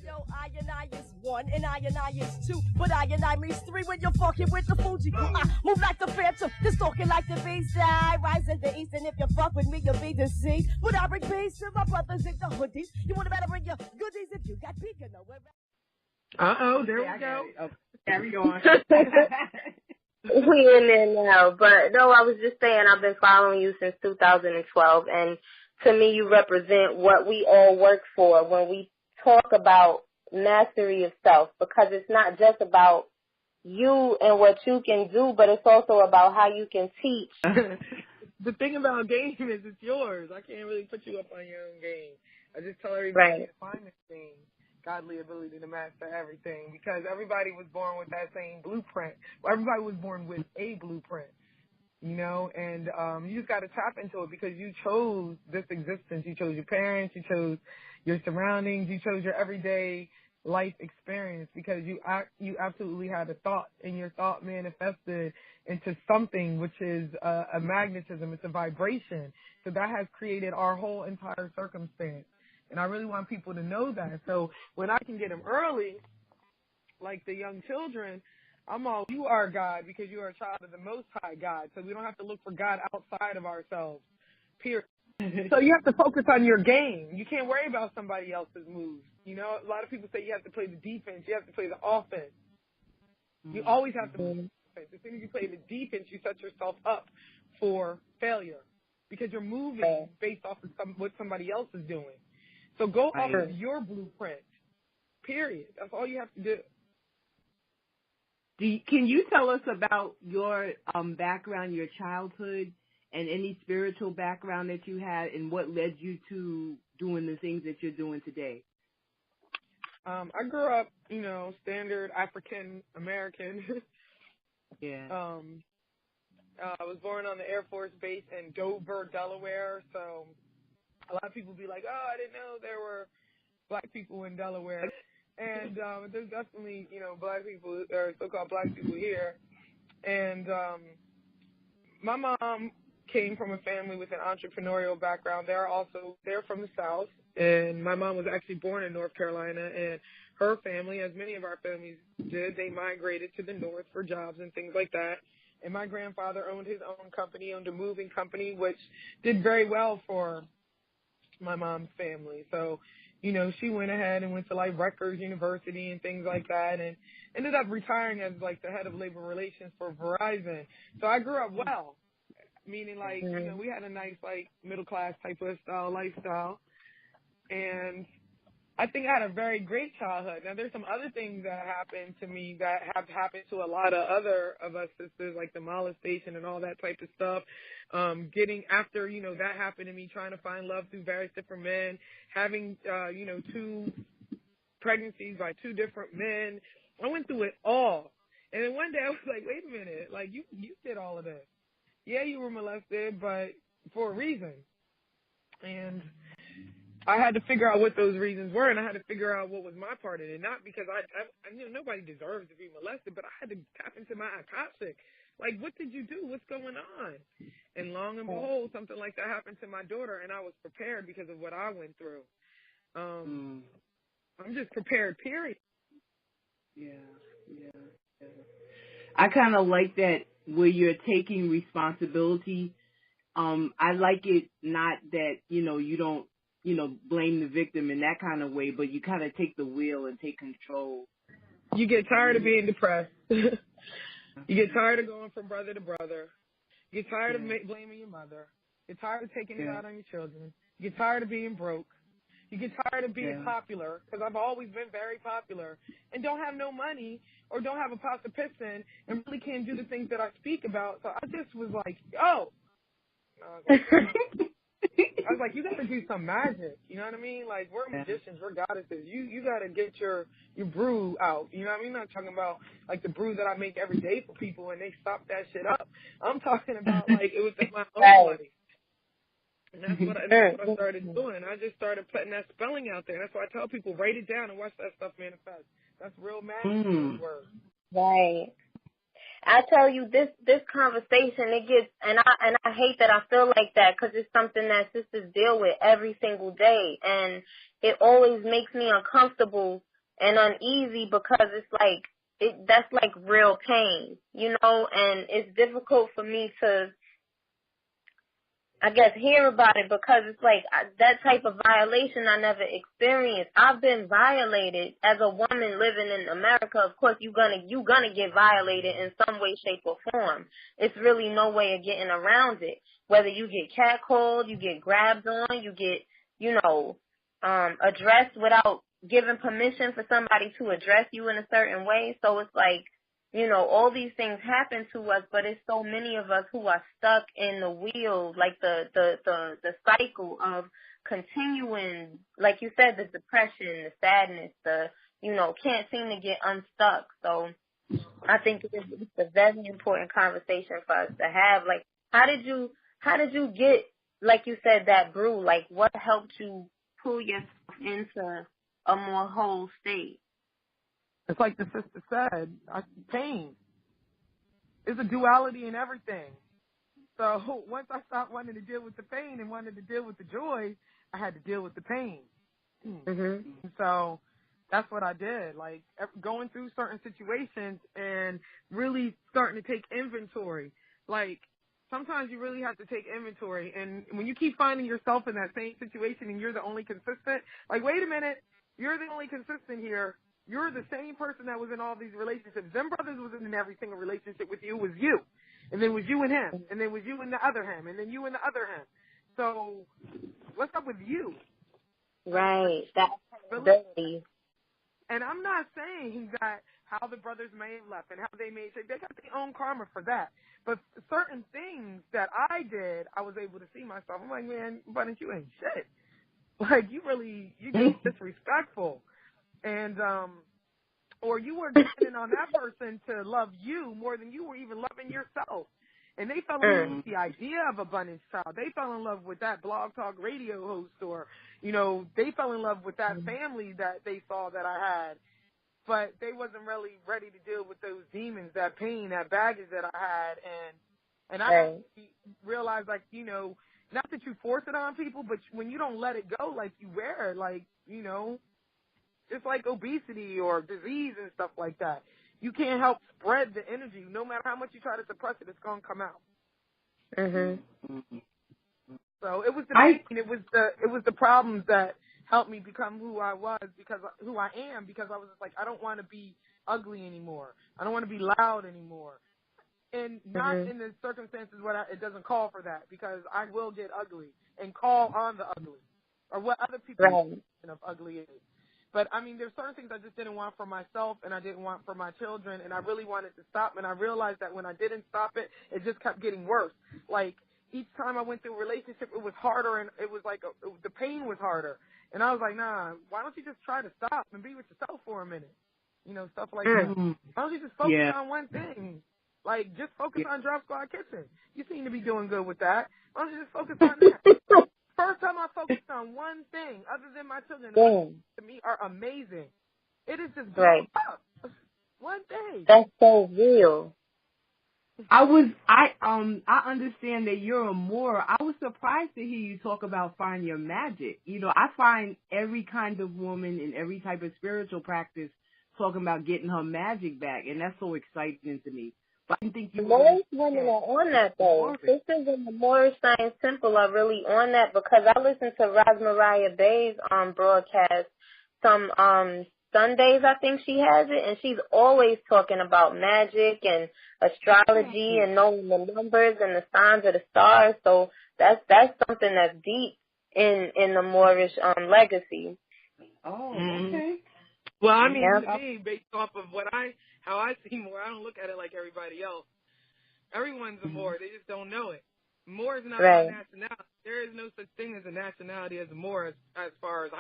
Yo, I is one and I is two, but I means three when you're fucking with the Fuji. I move like the Phantom, just talking like the beast. I rise in the east, and if you fuck with me, you'll be deceived. But I bring peace to my brothers in the hoodies. You wanna better bring your goodies if you got peak, you know where. There we go. Carry on. We in there now, but no, I was just saying I've been following you since 2012, and to me, you represent what we all work for when we talk about mastery of self, because it's not just about you and what you can do, but it's also about how you can teach. The thing about game is it's yours. I can't really put you up on your own game. I just tell everybody to find this thing, godly ability to master everything, because everybody was born with that same blueprint. Well, everybody was born with a blueprint, you know, and you just got to tap into it because you chose this existence. You chose your parents. You chose your surroundings. You chose your everyday life experience because you absolutely had a thought, and your thought manifested into something, which is a magnetism. It's a vibration. So that has created our whole entire circumstance. And I really want people to know that. So when I can get them early, like the young children, I'm all, you are God because you are a child of the Most High God. So we don't have to look for God outside of ourselves, period. So you have to focus on your game. You can't worry about somebody else's moves. You know, a lot of people say you have to play the defense. You have to play the offense. You always have to play the offense. As soon as you play the defense, you set yourself up for failure because you're moving based off of what somebody else is doing. So go off of your blueprint, period. That's all you have to do. Can you tell us about your background, your childhood, and any spiritual background that you had, and what led you to doing the things that you're doing today? I grew up, you know, standard African American. Yeah. I was born on the Air Force Base in Dover, Delaware. So a lot of people be like, "Oh, I didn't know there were black people in Delaware." And there's definitely, you know, black people or so-called black people here. And my mom came from a family with an entrepreneurial background. They're from the South, and my mom was actually born in North Carolina, and her family, as many of our families did, they migrated to the North for jobs and things like that. And my grandfather owned his own company, owned a moving company, which did very well for my mom's family. So, you know, she went ahead and went to like Rutgers University and things like that, and ended up retiring as like the head of labor relations for Verizon. So I grew up well. Meaning, like, you know, we had a nice, like, middle-class type of lifestyle. And I think I had a very great childhood. Now, there's some other things that happened to me that have happened to a lot of other of us sisters, like the molestation and all that type of stuff. Getting after, you know, that happened to me, trying to find love through various different men, having, you know, 2 pregnancies by 2 different men. I went through it all. And then one day I was like, wait a minute, like, you did all of this. Yeah, you were molested, but for a reason. And I had to figure out what those reasons were, and I had to figure out what was my part in it. Not because I knew nobody deserves to be molested, but I had to tap into my Akashic. Like, what did you do? What's going on? And long and behold, something like that happened to my daughter, and I was prepared because of what I went through. I'm just prepared, period. Yeah. I kind of like that where you're taking responsibility. I like it not that, you know, you don't, you know, blame the victim in that kind of way, but you kind of take the wheel and take control. You get tired of being depressed. You get tired of going from brother to brother. You get tired of blaming your mother. You get tired of taking it out on your children. You get tired of being broke. You get tired of being popular, because I've always been very popular, and don't have no money or don't have a pot to piss in and really can't do the things that I speak about. So I just was like, I was like, you got to do some magic. You know what I mean? Like, we're magicians. We're goddesses. You got to get your brew out. You know what I mean? I'm not talking about, like, the brew that I make every day for people and they stop that shit up. I'm talking about, like, it was my own money. And that's what I started doing. I just started putting that spelling out there. That's why I tell people, write it down and watch that stuff manifest. That's real magic. Word. Right. I tell you, this conversation, it gets, and I hate that I feel like that, because it's something that sisters deal with every single day, and it always makes me uncomfortable and uneasy, because it's like, that's like real pain, you know, and it's difficult for me to, I guess, hear about it, because it's like that type of violation I never experienced. I've been violated as a woman living in America. Of course, you're gonna get violated in some way, shape, or form. It's really no way of getting around it. Whether you get catcalled, you get grabbed on, you get, addressed without giving permission for somebody to address you in a certain way. So it's like, all these things happen to us, but it's so many of us who are stuck in the wheel, like the cycle of continuing, like you said, the depression, the sadness, can't seem to get unstuck. So I think it's a very important conversation for us to have. Like, how did you get, like you said, that brew? Like, what helped you pull yourself into a more whole state? It's like the sister said, pain. There's a duality in everything. So once I stopped wanting to deal with the pain and wanted to deal with the joy, I had to deal with the pain. Mm-hmm. So that's what I did, like going through certain situations and really starting to take inventory. Like, sometimes you really have to take inventory. And when you keep finding yourself in that same situation and you're the only consistent, like, wait a minute, you're the only consistent here. You're the same person that was in all these relationships. Them brothers wasn't in every single relationship with you. It was you. And then it was you and him. And then it was you and the other him. And then you and the other him. So what's up with you? Right. That's ability. And I'm not saying that how the brothers may have left and how they made it. They got their own karma for that. But certain things that I did, I was able to see myself. I'm like, man, but you ain't shit. Like, you just disrespectful. And, or you were depending on that person to love you more than you were even loving yourself. And they fell in love with the idea of abundance child. They fell in love with that blog talk radio host, or, they fell in love with that family that they saw that I had. But they wasn't really ready to deal with those demons, that pain, that baggage that I had. And I realized, like, not that you force it on people, but when you don't let it go, like, you wear it, like, just like obesity or disease and stuff like that. You can't help spread the energy. No matter how much you try to suppress it, it's going to come out. Mm-hmm. So it was the pain. It was the problems that helped me become who I was, who I am, because I was just like, I don't want to be ugly anymore. I don't want to be loud anymore. And not in the circumstances where it doesn't call for that, because I will get ugly and call on the ugly, or what other people think of ugly is. But, I mean, there's certain things I just didn't want for myself, and I didn't want for my children, and I really wanted to stop. And I realized that when I didn't stop it, it just kept getting worse. Like, each time I went through a relationship, it was harder, and it was like the pain was harder. And I was like, nah, why don't you just try to stop and be with yourself for a minute? Stuff like that. Why don't you just focus on one thing? Like, just focus on Drop Squad Kitchen. You seem to be doing good with that. Why don't you just focus on that? First time I focused on one thing, other than my children, to me are amazing. It is just blown up. One day. That's so real. I understand that you're a Moor. I was surprised to hear you talk about find your magic. I find every kind of woman in every type of spiritual practice talking about getting her magic back, and that's so exciting to me. But I didn't think you most women are on that, though. Sisters in the Moorish Science Temple are really on that, because I listen to Ras Mariah Bay's broadcast some Sundays, I think she has it, and she's always talking about magic and astrology and knowing the numbers and the signs of the stars. So that's something that's deep in the Moorish legacy. Oh, okay. Well, I mean, to me, based off of how I see Moor, I don't look at it like everybody else. Everyone's a Moor. They just don't know it. Moor is not a nationality. There is no such thing as a nationality as a Moor as far as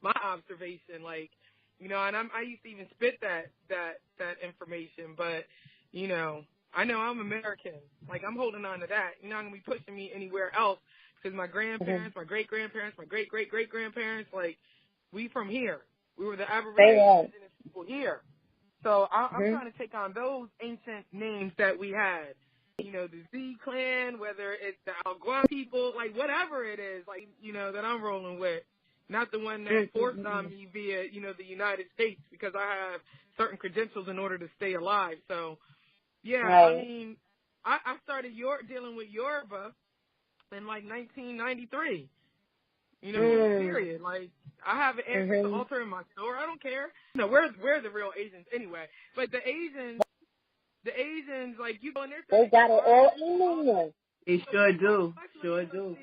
my observation. Like, and I used to even spit that information, but, I know I'm American. Like, I'm holding on to that. You're not going to be pushing me anywhere else, because my grandparents, my great-grandparents, my great-great-great-grandparents, like, we from here. We were the Aboriginal indigenous people here. So I'm trying to take on those ancient names that we had. You know, the Z clan, whether it's the Algonquin people, like whatever it is, like, you know, that I'm rolling with. Not the one that forced on me via, you know, the United States, because I have certain credentials in order to stay alive. So, yeah, right. I mean, I started dealing with Yoruba in like 1993. You know, period. Like, I have an ancestor altar in my store. I don't care. No, we're the real Asians anyway. But the Asians, like, you go in there, They got it all in there. They sure do. Sure do.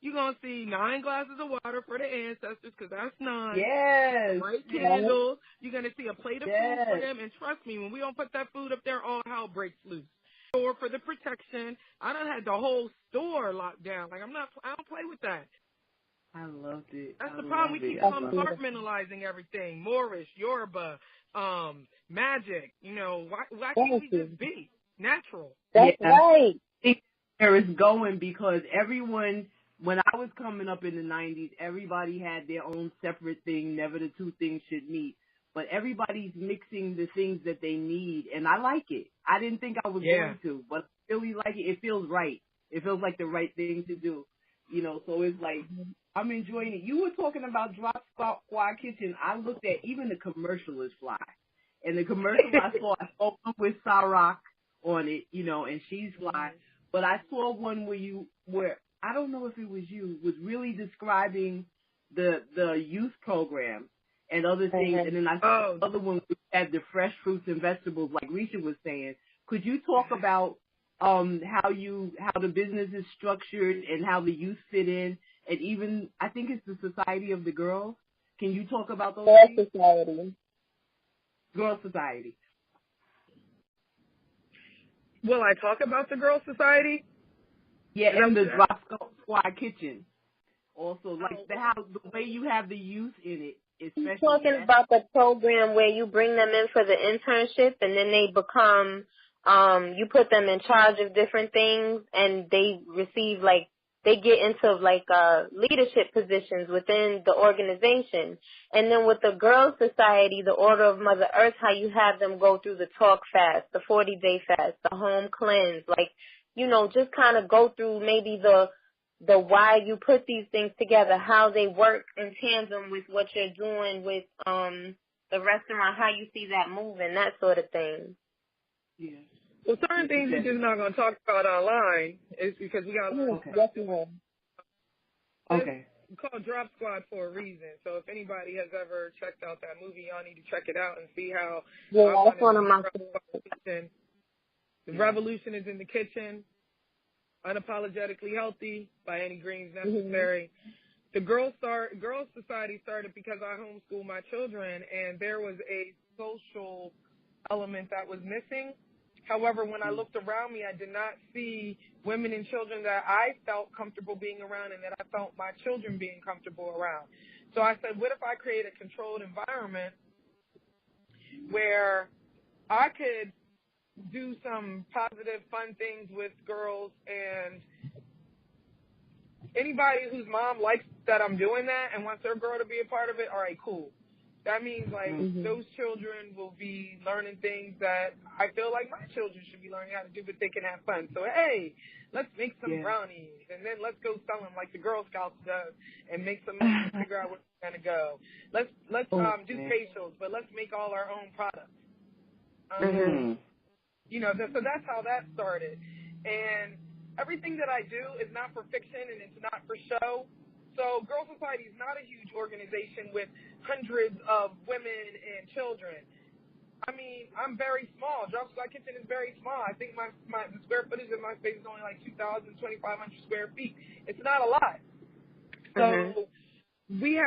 You're going to see 9 glasses of water for the ancestors, because that's 9. Yes. Light candles. You're going to see a plate of food for them. And trust me, when we don't put that food up there, all hell breaks loose. Store for the protection. I done had the whole store locked down. Like, I don't play with that. I loved it. That's the problem. We keep compartmentalizing everything. Moorish, Yoruba, magic. You know, why can't we just be natural? That's right. I think where it's going, because everyone, when I was coming up in the 90s, everybody had their own separate thing. Never the two things should meet. But everybody's mixing the things that they need, and I like it. I didn't think I was going to, but I really like it. It feels right. It feels like the right thing to do. You know, so it's like, I'm enjoying it. You were talking about Drop Squad Kitchen. I looked at, even the commercial is fly. And the commercial I saw one with Sarak on it, you know, and she's fly. But I saw one where I don't know if it was you, was really describing the youth program and other things. And then I saw the other one which had the fresh fruits and vegetables, like Risha was saying. Could you talk about how the business is structured and how the youth fit in, and even I think it's the Society of the Girls. Can you talk about those things? Girl Society. Will I talk about the Girl Society? Yeah, and the Drop Squad Kitchen. Also, like the way you have the youth in it. Especially You're talking about the program where you bring them in for the internship, and then they become, you put them in charge of different things, and they receive, like, they get into, like, leadership positions within the organization. And then with the Girls Society, the Order of Mother Earth, how you have them go through the talk fast, the 40-day fast, the home cleanse, like, you know, just kind of go through maybe the why you put these things together, how they work in tandem with what you're doing with the restaurant, how you see that moving, that sort of thing. Yeah. Well, certain things we're just not going to talk about online is because we got to learn. Okay. It's called Drop Squad for a reason. So if anybody has ever checked out that movie, y'all need to check it out and see how that's one of my favorites. The revolution is in the kitchen. Unapologetically healthy by any means necessary. The Girls Society started because I homeschool my children, and there was a social element that was missing. However, when I looked around me, I did not see women and children that I felt comfortable being around and that I felt my children being comfortable around. So I said, what if I create a controlled environment where I could do some positive, fun things with girls, and anybody whose mom likes that I'm doing that and wants their girl to be a part of it, all right, cool. That means, like, those children will be learning things that I feel like my children should be learning how to do, but they can have fun. So, hey, let's make some brownies, and then let's go sell them like the Girl Scouts does and make some money and figure out where we're going to go. Let's do facials, but let's make all our own products. You know, so that's how that started. And everything that I do is not for fiction and it's not for show. So Girl Society is not a huge organization with hundreds of women and children. I mean, I'm very small. Drop Squad Kitchen is very small. I think the square footage of my space is only like 2,000, 2,500 square feet. It's not a lot. So we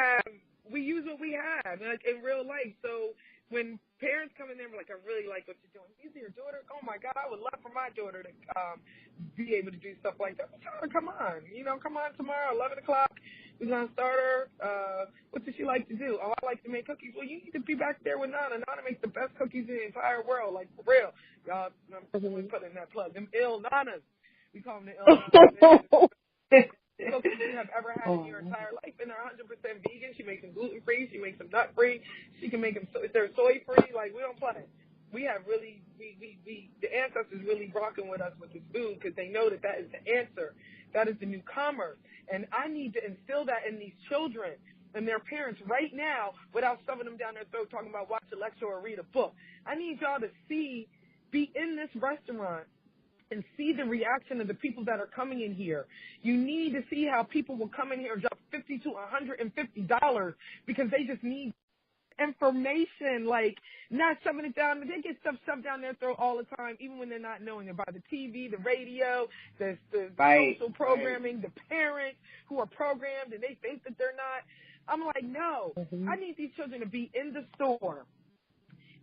use what we have, like, in real life. So when parents come in there and be like, I really like what you're doing. These are your daughter? Oh, my God, I would love for my daughter to be able to do stuff like that. Tell her, come on. You know, come on tomorrow, 11 o'clock. We're going to start her. What does she like to do? Oh, I like to make cookies. Well, you need to be back there with Nana. Nana makes the best cookies in the entire world, like, for real. Y'all, I'm putting that plug. Them ill Nanas. We call them the ill Nanas. cookies you have ever had in your entire life, and they're 100% vegan. She makes them gluten-free. She makes them nut-free. She can make them, they're soy-free. Like, we don't play. We have really, the ancestors really rocking with us with this food because they know that that is the answer. That is the new commerce. And I need to instill that in these children and their parents right now without shoving them down their throat talking about watch a lecture or read a book. I need y'all to be in this restaurant and see the reaction of the people that are coming in here. You need to see how people will come in here and drop $50 to $150 because they just need information, like not shoving it down. They get stuff shoved down their throat all the time, even when they're not knowing it, by the TV, the radio, the social programming, the parents who are programmed and they think that they're not. I'm like, no, I need these children to be in the store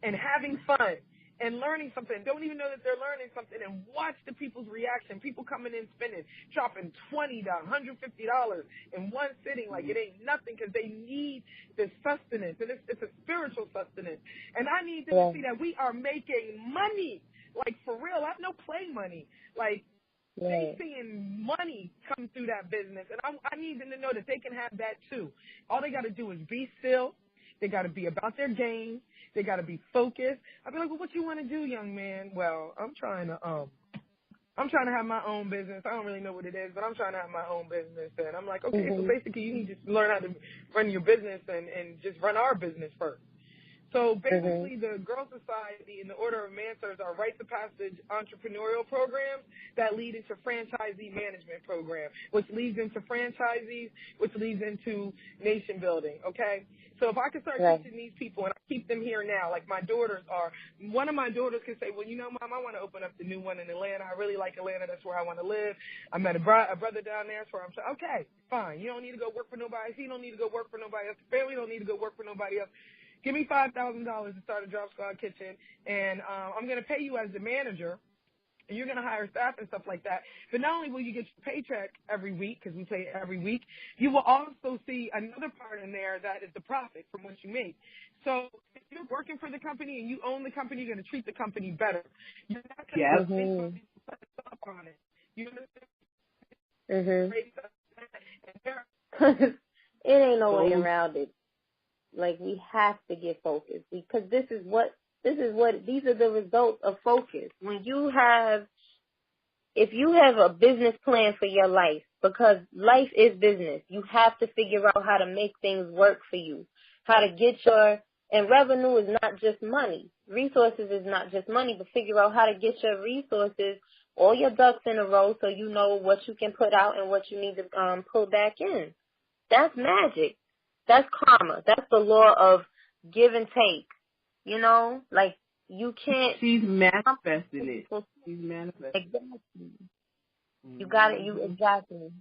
and having fun and learning something. Don't even know that they're learning something, and watch the people's reaction. People coming in spending, dropping $20 to $150 in one sitting like it ain't nothing because they need the sustenance, and it's a spiritual sustenance. And I need them to see that we are making money, like for real. I have no play money. Like, they seeing money come through that business, and I need them to know that they can have that too. All they got to do is be still. They got to be about their game. They got to be focused. I'd be like, well, what you want to do, young man? Well, I'm trying to have my own business. I don't really know what it is, but I'm trying to have my own business. And I'm like, okay, so basically you need to learn how to run your business and just run our business first. So basically the Girl Society and the Order of Mansers are rites of passage entrepreneurial programs that lead into franchisee management program, which leads into franchisees, which leads into nation building, okay? So if I could start teaching these people, and I keep them here now, like my daughters are, one of my daughters can say, well, you know, Mom, I want to open up the new one in Atlanta. I really like Atlanta. That's where I want to live. I met a brother down there. That's where I'm saying, okay, fine. You don't need to go work for nobody. He don't need to go work for nobody else. The family don't need to go work for nobody else. Give me $5,000 to start a Drop Squad Kitchen, and I'm going to pay you as the manager, and you're going to hire staff and stuff like that. But not only will you get your paycheck every week, because we pay every week, you will also see another part in there that is the profit from what you make. So if you're working for the company and you own the company, you're going to treat the company better. You're not going to put stuff on it. You understand? It ain't no way around it. Like, we have to get focused because these are the results of focus. If you have a business plan for your life, because life is business, you have to figure out how to make things work for you, how to get and revenue is not just money. Resources is not just money, but figure out how to get your resources, all your ducks in a row so you know what you can put out and what you need to pull back in. That's magic. That's karma. That's the law of give and take. You know, like you can't. She's manifesting it. She's manifesting. Exactly. You got it. Exactly.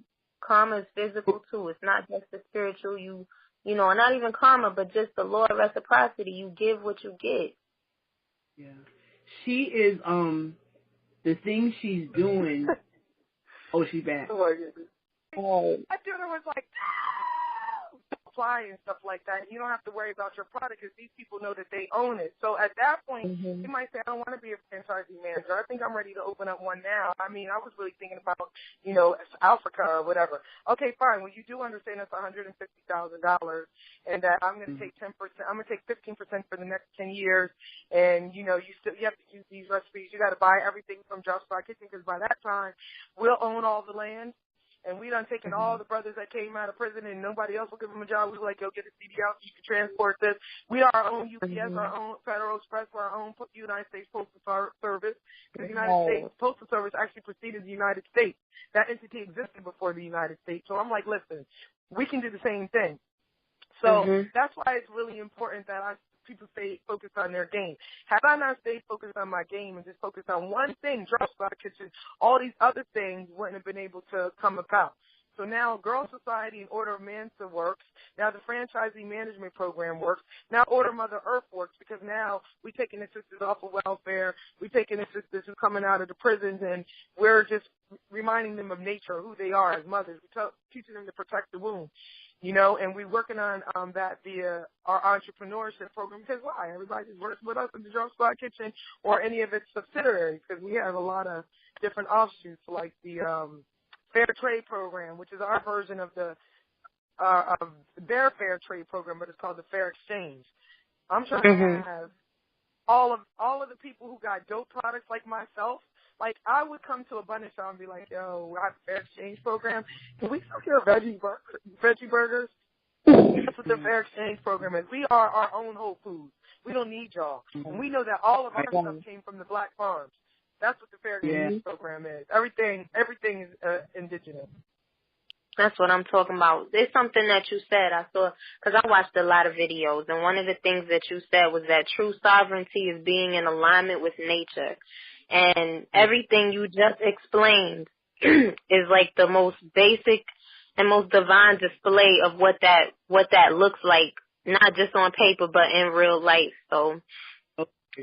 Karma is physical too. It's not just the spiritual. You know, not even karma, but just the law of reciprocity. You give what you get. Yeah. She is the thing she's doing. Oh, she's back. I thought it was like. Supply and stuff like that. You don't have to worry about your product because these people know that they own it. So at that point, you might say, I don't want to be a franchisee manager. I think I'm ready to open up one now. I mean, I was really thinking about, you know, Africa or whatever. Okay, fine. Well, you do understand that's $150,000 and that I'm going to take 10%. I'm going to take 15% for the next 10 years. And, you know, you have to use these recipes. You got to buy everything from Drop Squad Kitchen because by that time, we'll own all the land. And we done taken all the brothers that came out of prison and nobody else will give them a job. We were like, yo, get a CD out so you can transport this. We are our own UPS, our own Federal Express, we're our own United States Postal Service. Because the United States Postal Service actually preceded the United States. That entity existed before the United States. So I'm like, listen, we can do the same thing. So that's why it's really important that people stay focused on their game. Had I not stayed focused on my game and just focused on one thing, Drop Squad Kitchen, all these other things wouldn't have been able to come about. So now Girl Society and Order of Mansa works. Now the franchisee management program works. Now Order Mother Earth works because now we're taking the sisters off of welfare. We're taking the sisters who are coming out of the prisons and we're just reminding them of nature, who they are as mothers. We're teaching them to protect the womb. You know, and we're working on that via our entrepreneurship program because why? Everybody just works with us in the Drop Squad Kitchen or any of its subsidiaries because we have a lot of different offshoots like the fair trade program, which is our version of the of their fair trade program, but it's called the fair exchange. I'm trying to have all of the people who got dope products like myself. Like, I would come to Abundance Shop and be like, yo, we have a fair exchange program. Can we sell your veggie burgers? That's what the fair exchange program is. We are our own Whole Foods. We don't need y'all. And we know that all of our stuff came from the black farms. That's what the fair exchange program is. Everything is indigenous. That's what I'm talking about. There's something that you said I saw, because I watched a lot of videos, and one of the things that you said was that true sovereignty is being in alignment with nature. And everything you just explained is like the most basic and most divine display of what that looks like, not just on paper, but in real life. So,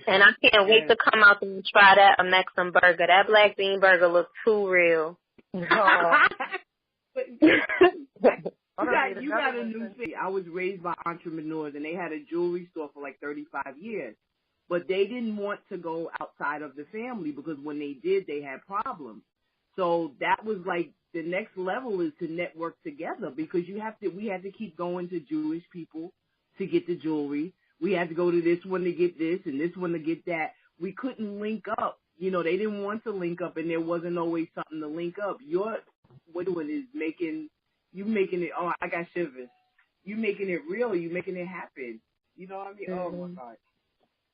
and I can't wait to come out and try that Mexican burger. That black bean burger looks too real. You got a new thing. I was raised by entrepreneurs, and they had a jewelry store for like 35 years. But they didn't want to go outside of the family because when they did, they had problems. So that was like the next level is to network together, because we had to keep going to Jewish people to get the jewelry. We had to go to this one to get this and this one to get that. We couldn't link up. You know, they didn't want to link up, and there wasn't always something to link up. What doing is making it, oh, I got shivers. You making it real. You making it happen. You know what I mean? Oh, my God.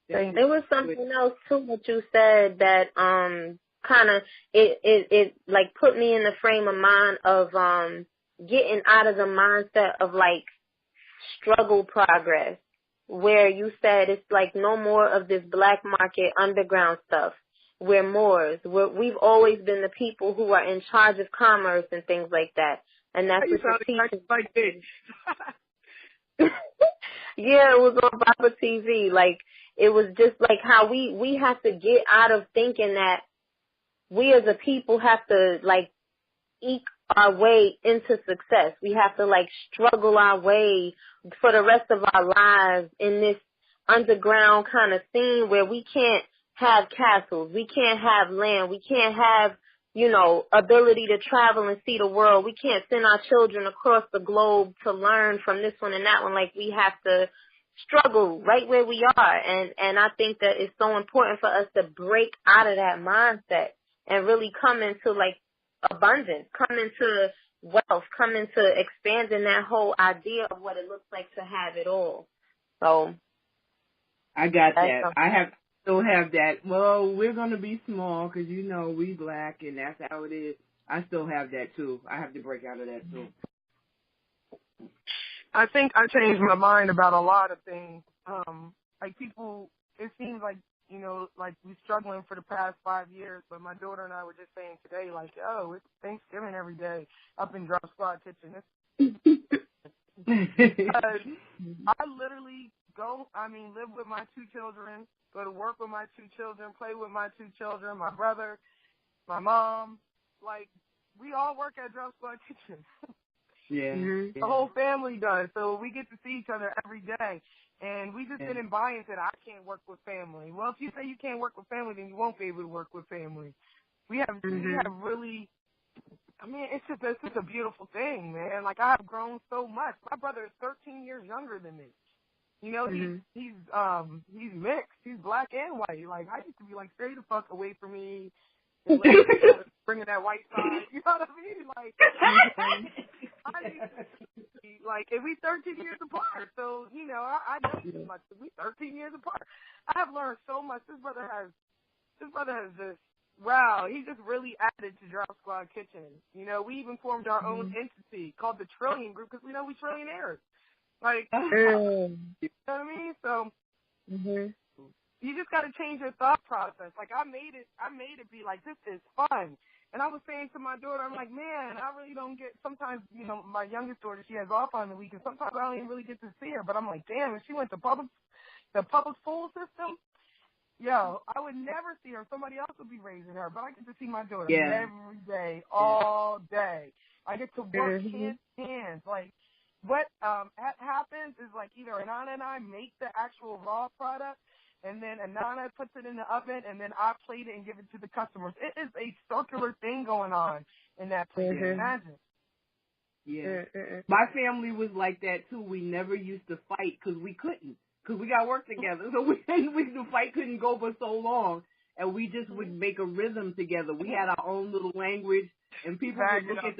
There was something else too that you said that kind of it like put me in the frame of mind of getting out of the mindset of like struggle progress, where you said it's like no more of this black market underground stuff. We're Moors. We've always been the people who are in charge of commerce and things like that, and that's what you're teaching. Like this. Yeah, it was on Baba TV. Like, it was just like how we have to get out of thinking that we as a people have to, like, eke our way into success. We have to, like, struggle our way for the rest of our lives in this underground kind of scene where we can't have castles, we can't have land, we can't have, you know, ability to travel and see the world. We can't send our children across the globe to learn from this one and that one. Like, we have to struggle right where we are. And I think that it's so important for us to break out of that mindset and really come into, like, abundance, come into wealth, come into expanding that whole idea of what it looks like to have it all. So I got that. Still have that. Well, we're going to be small because, you know, we black and that's how it is. I still have that, too. I have to break out of that, too. I think I changed my mind about a lot of things. Like, people, it seems like, you know, like we're struggling for the past 5 years, but my daughter and I were just saying today, like, oh, it's Thanksgiving every day up in Drop Squad Kitchen. Because I literally live with my 2 children, go to work with my 2 children, play with my 2 children, my brother, my mom. Like, we all work at Drop Squad Kitchen. Yeah. The whole family does. So we get to see each other every day. And we just didn't buy into that I can't work with family. Well, if you say you can't work with family, then you won't be able to work with family. We have really, I mean, it's just a beautiful thing, man. Like, I have grown so much. My brother is 13 years younger than me. You know, he's mixed. He's black and white. Like, I used to be like, stay the fuck away from me. And bringing that white side. You know what I mean? Like, like, and we 13 years apart. So, you know, I know too much. We 13 years apart. I have learned so much. This brother has just, wow, he just really added to Drop Squad Kitchen. You know, we even formed our own entity called the Trillion Group because we know we trillionaires. Like, you know what I mean? So, you just got to change your thought process. Like, I made it be like, this is fun. And I was saying to my daughter, I'm like, man, I really don't get, sometimes, you know, my youngest daughter, she has off on the weekend. Sometimes I don't even really get to see her. But I'm like, damn, if she went to the public school system, yo, I would never see her. Somebody else would be raising her. But I get to see my daughter every day, all day. I get to work hand in hand. Like, what happens is, like, either Anana and I make the actual raw product, and then Anana puts it in the oven, and then I plate it and give it to the customers. It is a circular thing going on in that place. Imagine. Yeah. My family was like that, too. We never used to fight because we couldn't, because we got to work together. So the fight couldn't go for so long, and we just would make a rhythm together. We had our own little language, and people would look at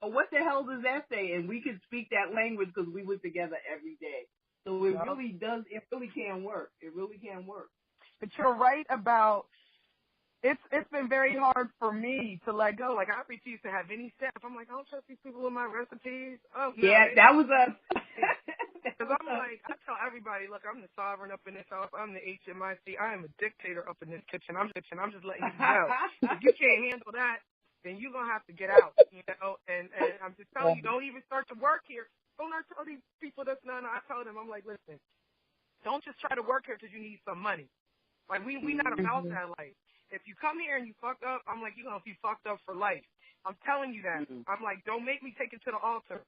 oh, what the hell does that say? And we could speak that language because we were together every day. So it really can work. It really can work. But you're right about, it's been very hard for me to let go. Like, I refuse to have any staff. I'm like, I don't trust these people with my recipes. Oh, no. Yeah, that was us. Because I'm like, I tell everybody, look, I'm the sovereign up in this house. I'm the HMIC. I am a dictator up in this kitchen. I'm just letting you know. If you can't handle that, then you're going to have to get out, you know. And I'm just telling you, don't even start to work here. Don't I tell these people that's not, I tell them, I'm like, listen, don't just try to work here because you need some money. Like, we not about that life. If you come here and you fucked up, I'm like, you're going to be fucked up for life. I'm telling you that. I'm like, don't make me take it to the altar.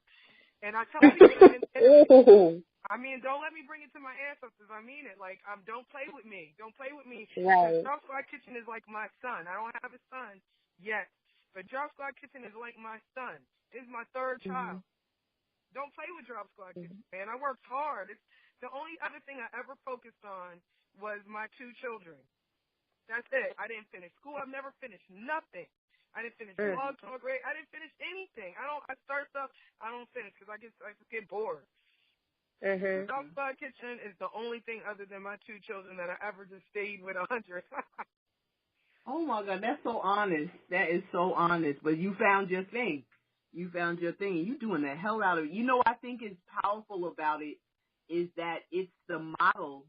And I tell people, I mean, don't let me bring it to my ancestors. I mean it. Like, don't play with me. Don't play with me. Right. Drop Squad Kitchen is like my son. I don't have a son yet. But Drop Squad Kitchen is like my son. This is my third child. Don't play with Drop Squad Kitchen, man. I worked hard. It's the only other thing I ever focused on was my 2 children. That's it. I didn't finish school. I've never finished nothing. I didn't finish blog talk grade. I didn't finish anything. I start stuff. I don't finish because I just get bored. Drop Squad Kitchen is the only thing other than my 2 children that I ever just stayed with 100. Oh my God, that's so honest. That is so honest. But you found your thing. You found your thing, and you're doing the hell out of it. You know, I think is powerful about it is that it's the model.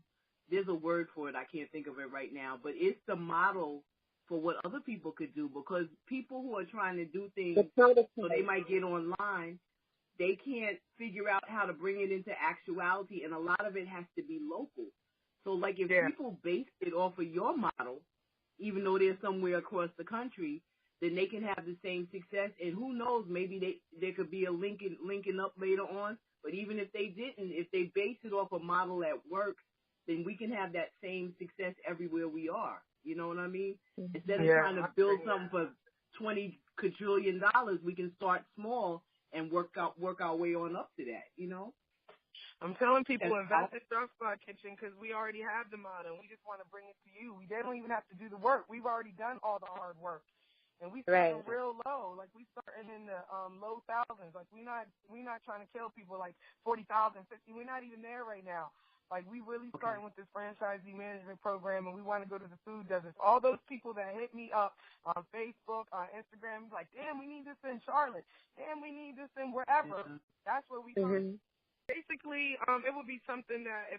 There's a word for it. I can't think of it right now, but it's the model for what other people could do, because people who are trying to do things so they might get online, they can't figure out how to bring it into actuality, and a lot of it has to be local. So, like, if people base it off of your model, even though they're somewhere across the country, then they can have the same success. And who knows, maybe there could be a linking up later on. But even if they didn't, if they base it off a model that works, then we can have that same success everywhere we are. You know what I mean? Instead of trying to build something for $20 quadrillion, we can start small and work our way on up to that, you know? I'm telling people, invest in Drop Squad Kitchen because we already have the model. We just want to bring it to you. They don't even have to do the work. We've already done all the hard work. And we starting real low. Like, we starting in the low thousands. Like, we not trying to kill people like 40,000, 50. We're not even there right now. Like, we really starting with this franchisee management program, and we want to go to the food deserts. All those people that hit me up on Facebook, on Instagram, like, damn, we need this in Charlotte. Damn, we need this in wherever. That's where we come. Basically, it would be something that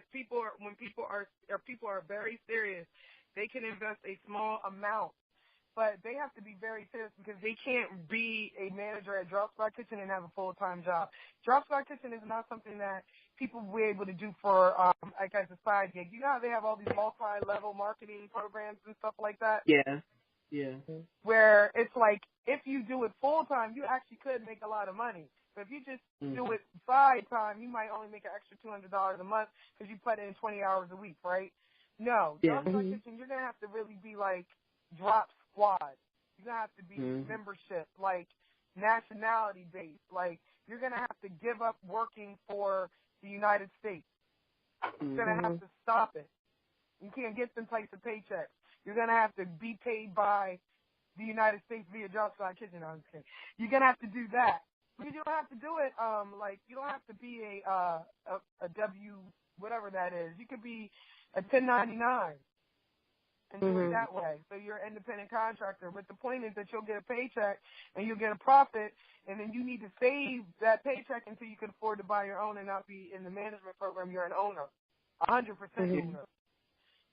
when people are very serious, they can invest a small amount. But they have to be very serious because they can't be a manager at Drop Squad Kitchen and have a full-time job. Drop Squad Kitchen is not something that people will be able to do for, like, as a side gig. You know how they have all these multi-level marketing programs and stuff like that? Yeah. Where it's like, if you do it full-time, you actually could make a lot of money. But if you just do it side-time, you might only make an extra $200 a month because you put in 20 hours a week, right? No. Drop Squad Kitchen, you're going to have to really be like Drop Squad. You're going to have to be membership, like nationality based. Like, you're going to have to give up working for the United States. You're going to have to stop it. You can't get them types of paychecks. You're going to have to be paid by the United States via Drop Squad Kitchen. No, I'm just kidding. You're going to have to do that. Because you don't have to do it, like, you don't have to be a W, whatever that is. You could be a 1099. And do it that way. So you're an independent contractor. But the point is that you'll get a paycheck and you'll get a profit, and then you need to save that paycheck until you can afford to buy your own and not be in the management program. You're an owner, 100% owner.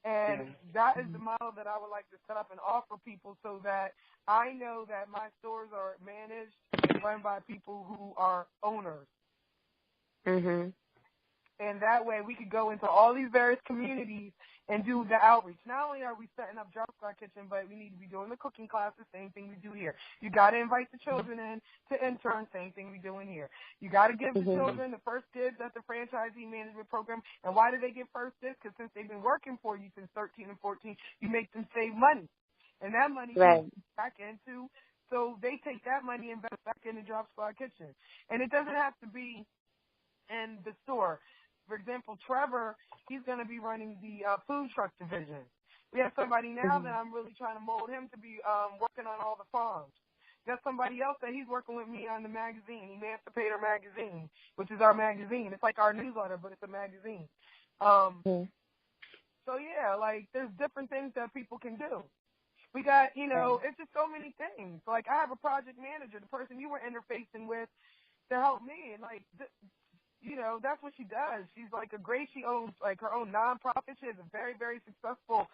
And that is the model that I would like to set up and offer people so that I know that my stores are managed and run by people who are owners. And that way we could go into all these various communities and do the outreach. Not only are we setting up Drop Squad Kitchen, but we need to be doing the cooking classes, same thing we do here. You got to invite the children in to intern, same thing we do in here. You got to give the children the first dibs at the franchisee management program. And why do they get first dibs? Because since they've been working for you since 13 and 14, you make them save money. And that money goes back into, so they take that money and invest back into Drop Squad Kitchen. And it doesn't have to be in the store. For example, Trevor, he's going to be running the food truck division. We have somebody now that I'm really trying to mold him to be working on all the farms. Got somebody else that he's working with me on the magazine, Emancipator Magazine, which is our magazine. It's like our newsletter, but it's a magazine. So, yeah, like, there's different things that people can do. We got, you know, it's just so many things. Like, I have a project manager, the person you were interfacing with, to help me. And, like, you know, that's what she does. She's like she owns like her own nonprofit. She has a very, very successful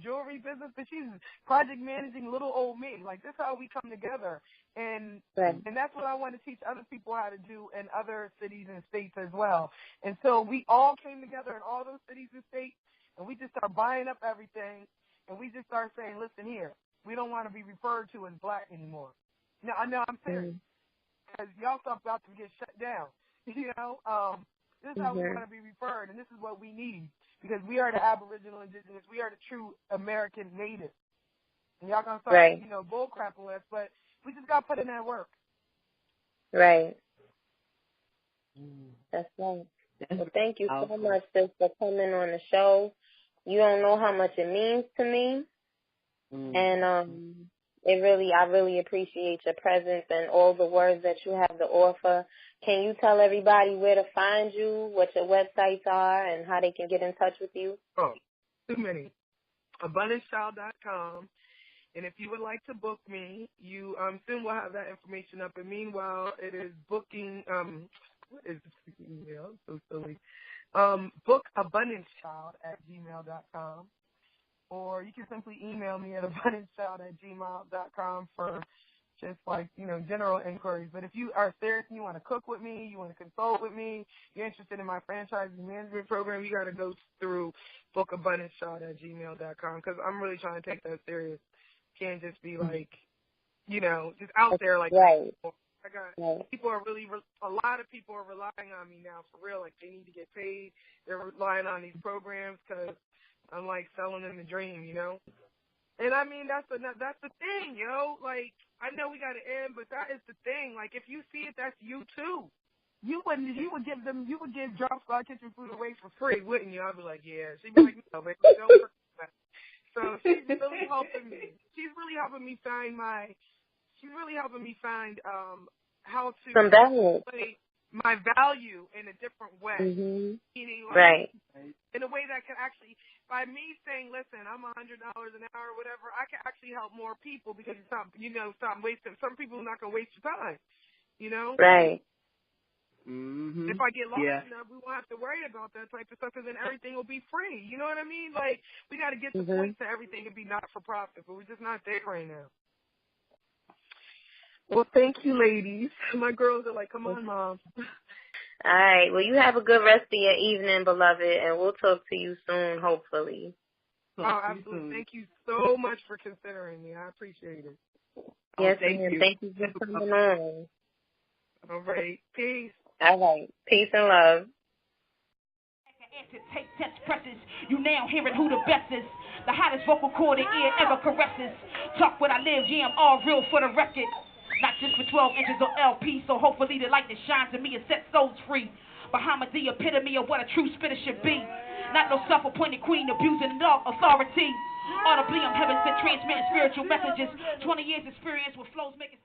jewelry business, but she's project managing little old me. Like, this is how we come together. And that's what I want to teach other people how to do in other cities and states as well. And so we all came together in all those cities and states, and we just start buying up everything, and we just start saying, listen here, we don't want to be referred to as black anymore. No, I know, I'm serious. Because y'all stuff about to get shut down. You know, this is how we want to be referred, and this is what we need, because we are the Aboriginal Indigenous. We are the true American natives. And y'all going to start, you know, bullcrapping us, but we just got to put in that work. Right. That's right. Well, thank you so much, sis, for coming on the show. You don't know how much it means to me, and I really appreciate your presence and all the words that you have to offer. Can you tell everybody where to find you, what your websites are, and how they can get in touch with you? Oh, too many. AbundanceChild.com. And if you would like to book me, you soon will have that information up. And meanwhile, it is booking. What is the email? I'm so silly. Bookabundancechild@gmail.com. Or you can simply email me at abundancechild@gmail.com for just like, you know, general inquiries. But if you are serious and you want to cook with me, you want to consult with me, you're interested in my franchising management program, you got to go through bookabundancechild@gmail.com, because I'm really trying to take that serious. Can't just be like, you know, just out there like that. I got people are really, a lot of people are relying on me now for real. Like, they need to get paid. They're relying on these programs because I'm like selling them the dream, you know. And I mean, that's the thing, you know. Like, I know we got to end, but that is the thing. Like, if you see it, that's you too. You would give Drop Squad Kitchen food away for free, wouldn't you? I'd be like, yeah. She'd be like, no, but don't forget that. So she's really helping me. She's really helping me find how to display my value in a different way. Meaning, like, in a way that can actually, by me saying, listen, I'm $100 an hour or whatever, I can actually help more people, because it's not, you know, stop wasting. Some people are not going to waste your time, you know? Right. If I get lost enough, we won't have to worry about that type of stuff, because then everything will be free. You know what I mean? Like, we got to get the point to everything to be not-for-profit, but we're just not there right now. Well, thank you, ladies. My girls are like, come on, Mom. All right. Well, you have a good rest of your evening, beloved, and we'll talk to you soon, hopefully. Oh, absolutely. Thank you so much for considering me. I appreciate it. Yes, thank you. Thank you for coming on. All right. Peace. All right. Peace and love. Take test presses. You now hearing who the best is. The hottest vocal cord the ear ever caresses. Talk what I live, yeah, I'm all real for the record. Not just for 12 inches or LP, so hopefully the light that shines in me and set souls free. Bahama, the epitome of what a true spitter should be. Not no self-appointed queen abusing authority. Audibly, I'm heaven sent transmitting spiritual messages. 20 years experience with flows making